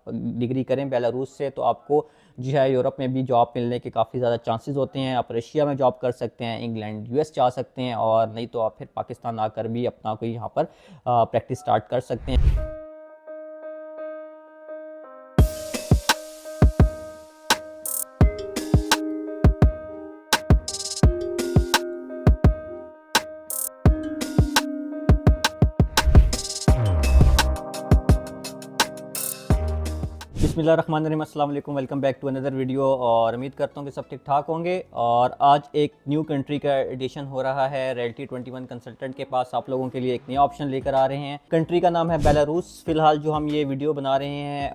Degree करें Belarus से तो आपको जो है यूरोप में भी जॉब मिलने के काफ़ी ज़्यादा चांसेस होते हैं। आप रशिया में जॉब कर सकते हैं, इंग्लैंड यूएस जा सकते हैं, और नहीं तो आप फिर पाकिस्तान आकर भी अपना कोई यहाँ पर प्रैक्टिस स्टार्ट कर सकते हैं। बिस्मिल्लाहिर्रहमानिर्रहीम, अस्सलाम वालेकुम, welcome back to another video. और उम्मीद करता हूँ कि सब ठीक ठाक होंगे। और आज एक न्यू कंट्री का एडिशन हो रहा है। रियलिटी 21 कंसल्टेंट के पास आप लोगों के लिए एक नया ऑप्शन लेकर आ रहे हैं। कंट्री का नाम है बेलारूस। फिलहाल जो हम ये वीडियो बना रहे हैं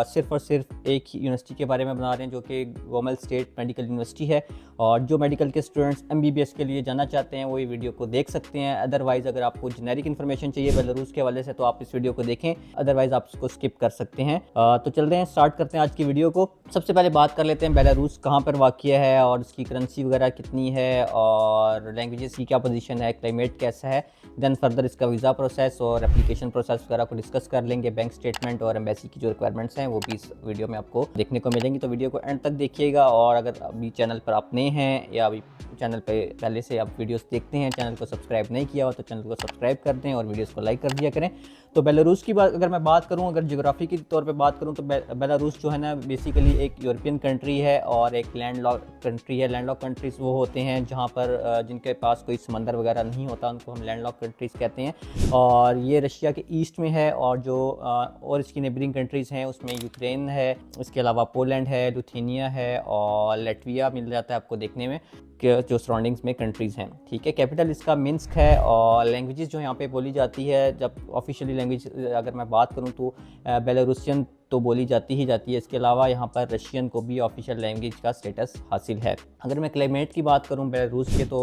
सिर्फ और सिर्फ एक यूनिवर्सिटी के बारे में बना रहे हैं, जो कि गोमल स्टेट मेडिकल यूनिवर्सिटी है। और जो मेडिकल के स्टूडेंट्स MBBS के लिए जाना चाहते हैं वो ये वीडियो को देख सकते हैं। अदरवाइज़ अगर आपको जेनेरिक इन्फॉर्मेशन चाहिए बेलारूस के हवाले से तो आप इस वीडियो को देखें, अदरवाइज़ आप इसको स्किप कर सकते हैं। तो चल रहे हैं, स्टार्ट करते हैं आज की वीडियो को। सबसे पहले बात कर लेते हैं बेलारूस कहाँ पर वाक़िया है और उसकी करेंसी वगैरह कितनी है और लैंग्वेजेस की क्या पोजीशन है, क्लाइमेट कैसा है। देन फर्दर इसका वीज़ा प्रोसेस और एप्लीकेशन प्रोसेस वगैरह को डिस्कस कर लेंगे। बैंक स्टेटमेंट और एम्बेसी की जो रिक्वायरमेंट्स हैं वो भी इस वीडियो में आपको देखने को मिलेंगी। तो वीडियो को एंड तक देखिएगा। और अगर अभी चैनल पर आप नए हैं या अभी चैनल पे पहले से आप वीडियोस देखते हैं, चैनल को सब्सक्राइब नहीं किया हो तो चैनल को सब्सक्राइब कर दें और वीडियोस को लाइक कर दिया करें। तो बेलारूस की बात अगर मैं बात करूं, अगर ज्योग्राफी के तौर पे बात करूं तो बेलारूस जो है ना बेसिकली एक यूरोपियन कंट्री है और एक लैंडलॉक कंट्री है। लैंडलॉक कंट्रीज़ वो होते हैं जहां पर जिनके पास कोई समंदर वगैरह नहीं होता, उनको हम लैंडलॉक कंट्रीज़ कहते हैं। और ये रशिया के ईस्ट में है। और जो और इसकी नेबरिंग कंट्रीज़ हैं उसमें यूक्रेन है, इसके अलावा पोलैंड है, लिथुआनिया है और लैटविया मिल जाता है आपको देखने में, जो सराउंडिंग्स में कंट्रीज़ हैं। ठीक है, कैपिटल इसका मिन्स्क है। और लैंग्वेजेस जो यहाँ पे बोली जाती है, जब ऑफिशियली लैंग्वेज अगर मैं बात करूँ तो बेलारूसियन तो बोली जाती ही जाती है। इसके अलावा यहाँ पर रशियन को भी ऑफिशियल लैंग्वेज का स्टेटस हासिल है। अगर मैं क्लाइमेट की बात करूँ बेलारूस के तो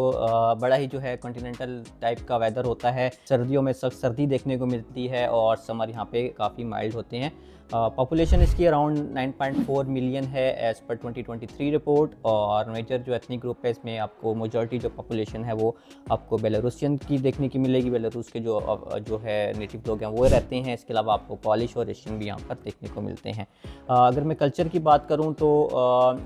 बड़ा ही जो है कॉन्टिनेंटल टाइप का वेदर होता है। सर्दियों में सख्त सर्दी देखने को मिलती है और समर यहाँ पे काफ़ी माइल्ड होते हैं। पॉपुलेशन इसकी अराउंड 9.4 मिलियन है एज़ पर 2023 रिपोर्ट। और मेजर जो एथनिक ग्रुप है इसमें आपको मेजॉरिटी जो पॉपुलेशन है वो आपको बेलारूसियन की देखने की मिलेगी। बेलारूस के जो है नेटिव लोग हैं वो रहते हैं। इसके अलावा आपको पॉलिश और रशियन भी यहाँ पर देखने को मिलते हैं। अगर मैं कल्चर की बात करूँ तो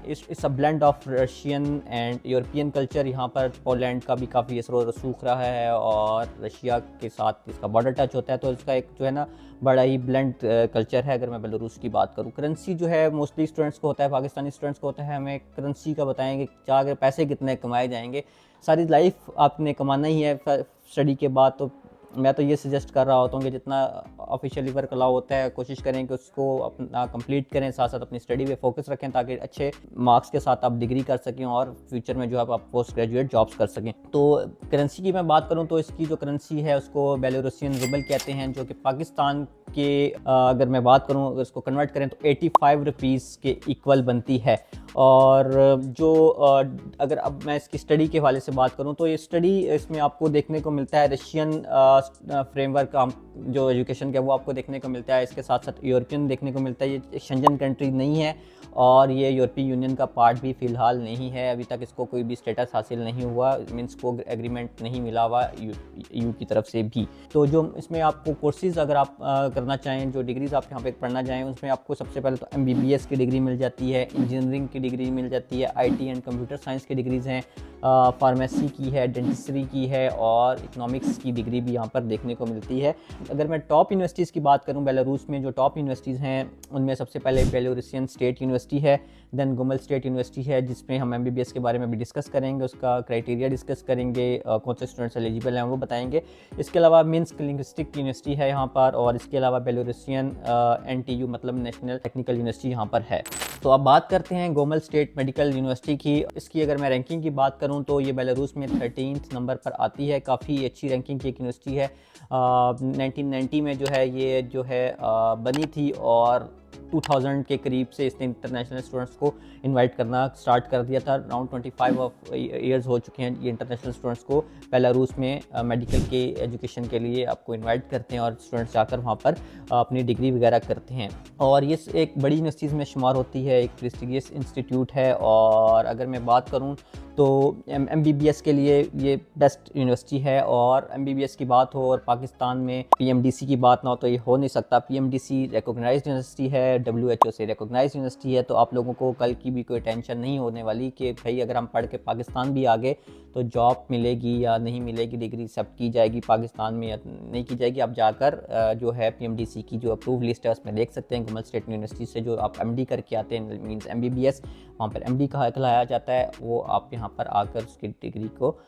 it's a blend of Russian and European culture. यहाँ पर पोलैंड का भी काफ़ी असर व रसूख रहा है और रशिया के साथ इसका बॉर्डर टच होता है, तो इसका एक जो है ना बड़ा ही ब्लेंड कल्चर है। अगर मैं बेलारूस की बात करूँ, करेंसी जो है मोस्टली स्टूडेंट्स को होता है, पाकिस्तानी स्टूडेंट्स को होता है, हमें करेंसी का बताएंगे क्या अगर पैसे कितने कमाए जाएंगे। सारी लाइफ आपने कमाना ही है स्टडी के बाद। तो मैं तो ये सजेस्ट कर रहा होता हूँ कि जितना ऑफिशियली वर्क अलाउ होता है कोशिश करें कि उसको अपना कंप्लीट करें, साथ साथ अपनी स्टडी पे फोकस रखें ताकि अच्छे मार्क्स के साथ आप डिग्री कर सकें और फ्यूचर में जो है आप पोस्ट ग्रेजुएट जॉब्स कर सकें। तो करेंसी की मैं बात करूँ तो इसकी जो करेंसी है उसको बेलारूसियन रूबल कहते हैं, जो कि पाकिस्तान के अगर मैं बात करूँ अगर इसको कन्वर्ट करें तो 85 रुपीज़ के इक्वल बनती है। और जो अगर अब मैं इसकी स्टडी के हवाले से बात करूं तो ये स्टडी इसमें आपको देखने को मिलता है रशियन फ्रेमवर्क का जो एजुकेशन का वो आपको देखने को मिलता है। इसके साथ साथ यूरोपियन देखने को मिलता है। ये शेंजन कंट्री नहीं है और ये यूरोपीय यूनियन का पार्ट भी फ़िलहाल नहीं है। अभी तक इसको कोई भी स्टेटस हासिल नहीं हुआ, मीन्स को एग्रीमेंट नहीं मिला हुआ EU की तरफ से भी। तो जो इसमें आपको कोर्सेज़ अगर आप करना चाहें, जो डिग्रीज़ आप यहाँ पे पढ़ना चाहें, उसमें आपको सबसे पहले तो MBBS की डिग्री मिल जाती है, इंजीनियरिंग की डिग्री मिल जाती है, IT एंड कंप्यूटर साइंस की डिग्रीज़ हैं, फार्मेसी की है, डेंटिस्ट्री की है और इकोनॉमिक्स की डिग्री भी यहाँ पर देखने को मिलती है। अगर मैं टॉप यूनिवर्सिटीज़ की बात करूँ बेलारूस में, जो टॉप यूनिवर्सिटीज़ हैं उनमें सबसे पहले बेलारूसियन स्टेट यूनिवर्सिटी है, देन गोमल स्टेट यूनिवर्सिटी है जिसमें हम MBBS के बारे में भी डिस्कस करेंगे, उसका क्राइटेरिया डिस्कस करेंगे, कौन से स्टूडेंट्स एलिजिबल हैं वो बताएंगे। इसके अलावा मिन्स्क लिंग्विस्टिक यूनिवर्सिटी है यहाँ पर, और इसके अलावा बेलारूसियन NTU मतलब नेशनल टेक्निकल यूनिवर्सिटी यहाँ पर है। तो अब बात करते हैं गोमल स्टेट मेडिकल यूनिवर्सिटी की। इसकी अगर मैं रैंकिंग की बात करूं तो ये बेलारूस में 13th नंबर पर आती है। काफ़ी अच्छी रैंकिंग की एक यूनिवर्सिटी है। 1990 में जो है ये जो है बनी थी और 2000 के करीब से इसने इंटरनेशनल स्टूडेंट्स को इनवाइट करना स्टार्ट कर दिया था। अराउंड 25 ईयर्स हो चुके हैं ये इंटरनेशनल स्टूडेंट्स को बेलारूस में मेडिकल के एजुकेशन के लिए आपको इनवाइट करते हैं और स्टूडेंट्स जाकर वहाँ पर अपनी डिग्री वगैरह करते हैं। और ये एक बड़ी यूनिवर्सिटीज़ में शुमार होती है, एक प्रेस्टिजियस इंस्टीट्यूट है। और अगर मैं बात करूँ तो MBBS के लिए ये बेस्ट यूनिवर्सिटी है। और MBBS की बात हो और पाकिस्तान में PMDC की बात ना हो तो ये हो नहीं सकता। PMDC रिकॉग्नाइज्ड यूनिवर्सिटी है, WHO से रिकॉग्नाइज यूनिवर्सिटी है, तो आप लोगों को कल की भी कोई टेंशन नहीं होने वाली कि भाई अगर हम पढ़ के पाकिस्तान भी आ गए तो जॉब मिलेगी या नहीं मिलेगी, डिग्री एक्सेप्ट की जाएगी पाकिस्तान में या नहीं की जाएगी। आप जाकर जो है PMDC की जो अप्रूव लिस्ट है उसमें देख सकते हैं। गुमल स्टेट यूनिवर्सिटी से जो आप MD करके आते हैं, मींस MBBS, वहाँ पर MD कहलाया जाता है, वो आप यहाँ पर आकर उसकी डिग्री को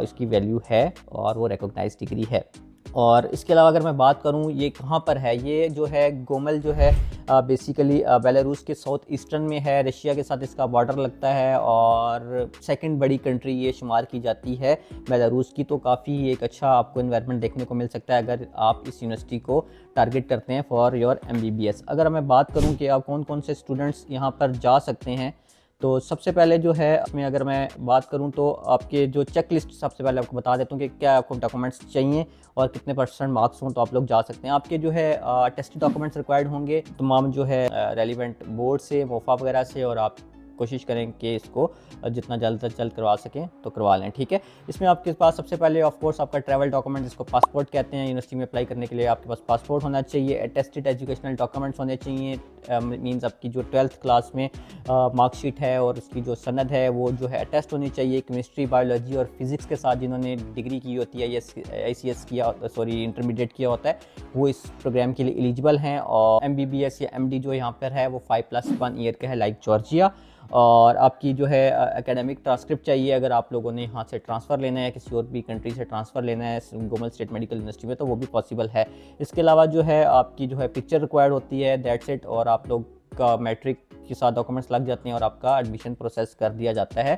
इसकी वैल्यू है और वो रिकॉग्नाइज डिग्री है। और इसके अलावा अगर मैं बात करूं ये कहाँ पर है, ये जो है गोमल जो है बेसिकली बेलारूस के साउथ ईस्टर्न में है, रशिया के साथ इसका बॉर्डर लगता है और सेकंड बड़ी कंट्री ये शुमार की जाती है बेलारूस की। तो काफ़ी एक अच्छा आपको इन्वायरमेंट देखने को मिल सकता है अगर आप इस यूनिवर्सिटी को टारगेट करते हैं फॉर योर MBBS। अगर मैं बात करूँ कि आप कौन कौन से स्टूडेंट्स यहाँ पर जा सकते हैं, तो सबसे पहले जो है इसमें अगर मैं बात करूं तो आपके जो चेक लिस्ट सबसे पहले आपको बता देता हूं कि क्या आपको डॉक्यूमेंट्स चाहिए और कितने % मार्क्स हों तो आप लोग जा सकते हैं। आपके जो है टेस्ट डॉक्यूमेंट्स रिक्वायर्ड होंगे तमाम जो है रेलिवेंट बोर्ड से, मोफा वगैरह से, और आप कोशिश करें कि इसको जितना जल्द से जल्द करवा सकें तो करवा लें, ठीक है। इसमें आपके पास सबसे पहले ऑफ कोर्स आपका ट्रैवल डॉक्यूमेंट जिसको पासपोर्ट कहते हैं, यूनिवर्सिटी में अप्लाई करने के लिए आपके पास पासपोर्ट होना चाहिए, अटेस्टेड एजुकेशनल डॉक्यूमेंट्स होने चाहिए, मींस आपकी जो 12th क्लास में मार्कशीट है और उसकी जो सनद है वो जो है अटेस्ट होनी चाहिए। केमिस्ट्री, बायोलॉजी और फिज़िक्स के साथ जिन्होंने डिग्री की होती है या ICS किया, सॉरी इंटरमीडिएट किया होता है, वो इस प्रोग्राम के लिए एलिजिबल हैं। और MBBS या MD जो यहाँ पर है वो 5+1 ईयर का है, लाइक जॉर्जिया। और आपकी जो है एकेडमिक ट्रांसक्रिप्ट चाहिए अगर आप लोगों ने यहाँ से ट्रांसफ़र लेना है या किसी और भी कंट्री से ट्रांसफ़र लेना है गोमल स्टेट मेडिकल यूनिवर्सिटी में, तो वो भी पॉसिबल है। इसके अलावा जो है आपकी जो है पिक्चर रिक्वायर्ड होती है, दैट्स इट। और आप लोग का मैट्रिक के साथ डॉक्यूमेंट्स लग जाते हैं और आपका एडमिशन प्रोसेस कर दिया जाता है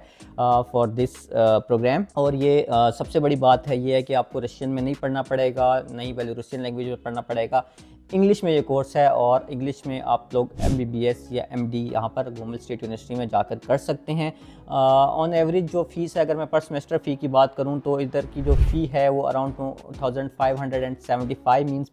फॉर दिस प्रोग्राम। और ये सबसे बड़ी बात है ये है कि आपको रशियन में नहीं पढ़ना पड़ेगा, नहीं बेलारूसियन लैंग्वेज में पढ़ना पड़ेगा, इंग्लिश में ये कोर्स है और इंग्लिश में आप लोग MBBS या MD यहाँ पर गोमल स्टेट यूनिवर्सिटी में जाकर कर सकते हैं। ऑन एवरेज जो फ़ीस है, अगर मैं पर सेमेस्टर फ़ी की बात करूँ तो इधर की जो फ़ी है वो अराउंड 2575 मीन्स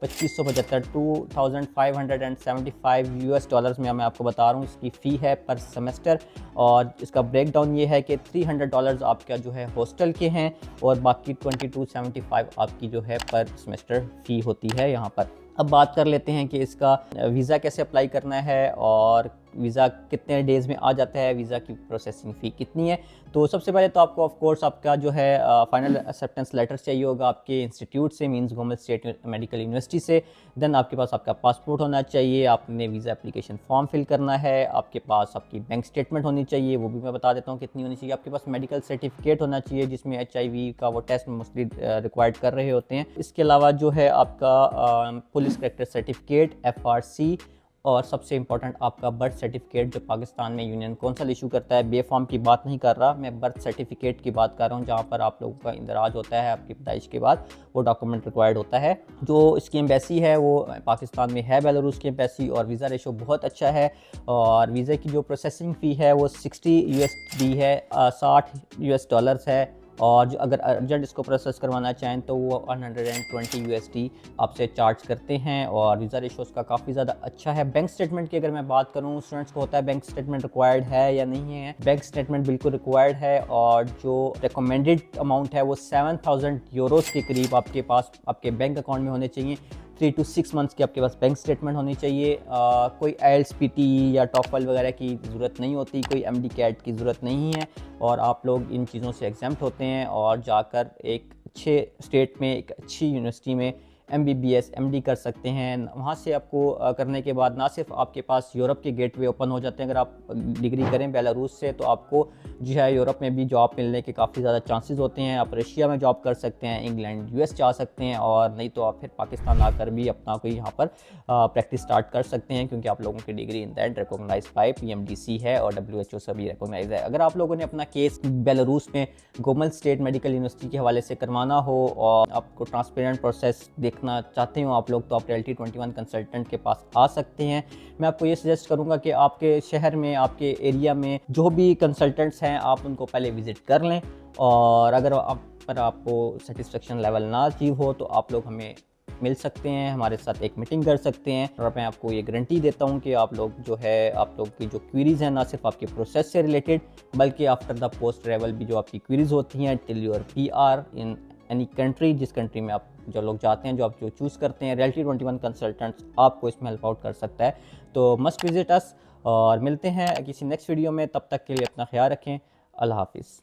2575 $2575 US में मैं आपको बता रहा हूँ इसकी फ़ी है पर सेमेस्टर। और इसका ब्रेकडाउन ये है कि $300 आपका जो है हॉस्टल के हैं और बाकी 2275 आपकी जो है पर सेमेस्टर फ़ी होती है यहाँ पर। अब बात कर लेते हैं कि इसका वीज़ा कैसे अप्लाई करना है और वीज़ा कितने डेज़ में आ जाता है, वीज़ा की प्रोसेसिंग फ़ी कितनी है। तो सबसे पहले तो आपको ऑफ कोर्स आपका जो है फाइनल एक्सेप्टेंस लेटर चाहिए होगा आपके इंस्टीट्यूट से, means Gomal state medical university से। देन आपके पास आपका पासपोर्ट होना चाहिए, आपने वीज़ा एप्लीकेशन फॉर्म फिल करना है, आपके पास आपकी बैंक स्टेटमेंट होनी चाहिए, वो भी मैं बता देता हूँ कितनी होनी चाहिए। आपके पास मेडिकल सर्टिफिकेट होना चाहिए जिसमें HIV का वो टेस्ट मोस्टली रिक्वायर्ड कर रहे होते हैं। इसके अलावा जो है आपका पुलिस करेक्टर सर्टिफिकेट FRC, और सबसे इंपॉर्टेंट आपका बर्थ सर्टिफिकेट जो पाकिस्तान में यूनियन कौंसिल इशू करता है। बे फॉर्म की बात नहीं कर रहा मैं, बर्थ सर्टिफिकेट की बात कर रहा हूँ, जहाँ पर आप लोगों का इंदराज होता है आपकी पैदाइश के बाद, वो डॉक्यूमेंट रिक्वायर्ड होता है। जो इसकी एम्बेसी है वो पाकिस्तान में है, बेलारूस की एम्बेसी, और वीज़ा रेशो बहुत अच्छा है। और वीज़ा की जो प्रोसेसिंग फ़ी है वो 60 USD है, $60 है। और जो अगर अर्जेंट इसको प्रोसेस करवाना चाहें तो वो 120 USD आपसे चार्ज करते हैं। और वीज़ा रेशो उसका काफ़ी ज़्यादा अच्छा है। बैंक स्टेटमेंट की अगर मैं बात करूँ, स्टूडेंट्स को होता है बैंक स्टेटमेंट रिक्वायर्ड है या नहीं है, बैंक स्टेटमेंट बिल्कुल रिक्वायर्ड है। और जो रिकमेंडेड अमाउंट है वो 7000 यूरोज़ के करीब आपके पास आपके बैंक अकाउंट में होने चाहिए। 3 to 6 मंथ्स की आपके पास बैंक स्टेटमेंट होनी चाहिए। कोई IELTS PT या TOEFL वगैरह की ज़रूरत नहीं होती, कोई MD CAT की ज़रूरत नहीं है, और आप लोग इन चीज़ों से एग्जाम्प्ट होते हैं और जाकर एक अच्छे स्टेट में एक अच्छी यूनिवर्सिटी में MBBS MD कर सकते हैं। वहाँ से आपको करने के बाद ना सिर्फ आपके पास यूरोप के गेटवे ओपन हो जाते हैं, अगर आप डिग्री करें बेलारूस से तो आपको जो है यूरोप में भी जॉब मिलने के काफ़ी ज़्यादा चांसेस होते हैं। आप रशिया में जॉब कर सकते हैं, इंग्लैंड US जा सकते हैं, और नहीं तो आप फिर पाकिस्तान आकर भी अपना कोई यहाँ पर प्रैक्टिस स्टार्ट कर सकते हैं, क्योंकि आप लोगों की degree in that recognise by PMDC है और WHO से भी रिकॉग्नाइज है। अगर आप लोगों ने अपना केस बेलारूस में गोमल स्टेट मेडिकल यूनिवर्सिटी के हवाले से करवाना हो और आपको ट्रांसपेरेंट प्रोसेस देखना चाहते हो आप लोग, तो आप Realty 21 कंसल्टेंट के पास आ सकते हैं। मैं आपको ये सजेस्ट करूंगा कि आपके शहर में, आपके एरिया में जो भी कंसल्टेंट्स हैं आप उनको पहले विज़िट कर लें, और अगर आप पर आपको सेटिस्फेक्शन लेवल ना अचीव हो तो आप लोग हमें मिल सकते हैं, हमारे साथ एक मीटिंग कर सकते हैं। और मैं आपको ये गारंटी देता हूँ कि आप लोग जो है, आप लोग की जो क्वीरीज़ हैं ना सिर्फ आपके प्रोसेस से रिलेटेड, बल्कि आफ्टर द पोस्ट ट्रैवल भी जो आपकी क्वीरीज़ होती हैं till your PR in any country, जिस कंट्री में आप जो लोग जाते हैं, जो आप जो चूज़ करते हैं, Realty 21 कंसल्टेंट्स आपको इसमें हेल्प आउट कर सकता है। तो मस्ट विजिट अस, और मिलते हैं किसी नेक्स्ट वीडियो में। तब तक के लिए अपना ख्याल रखें। अल्लाह हाफिज़।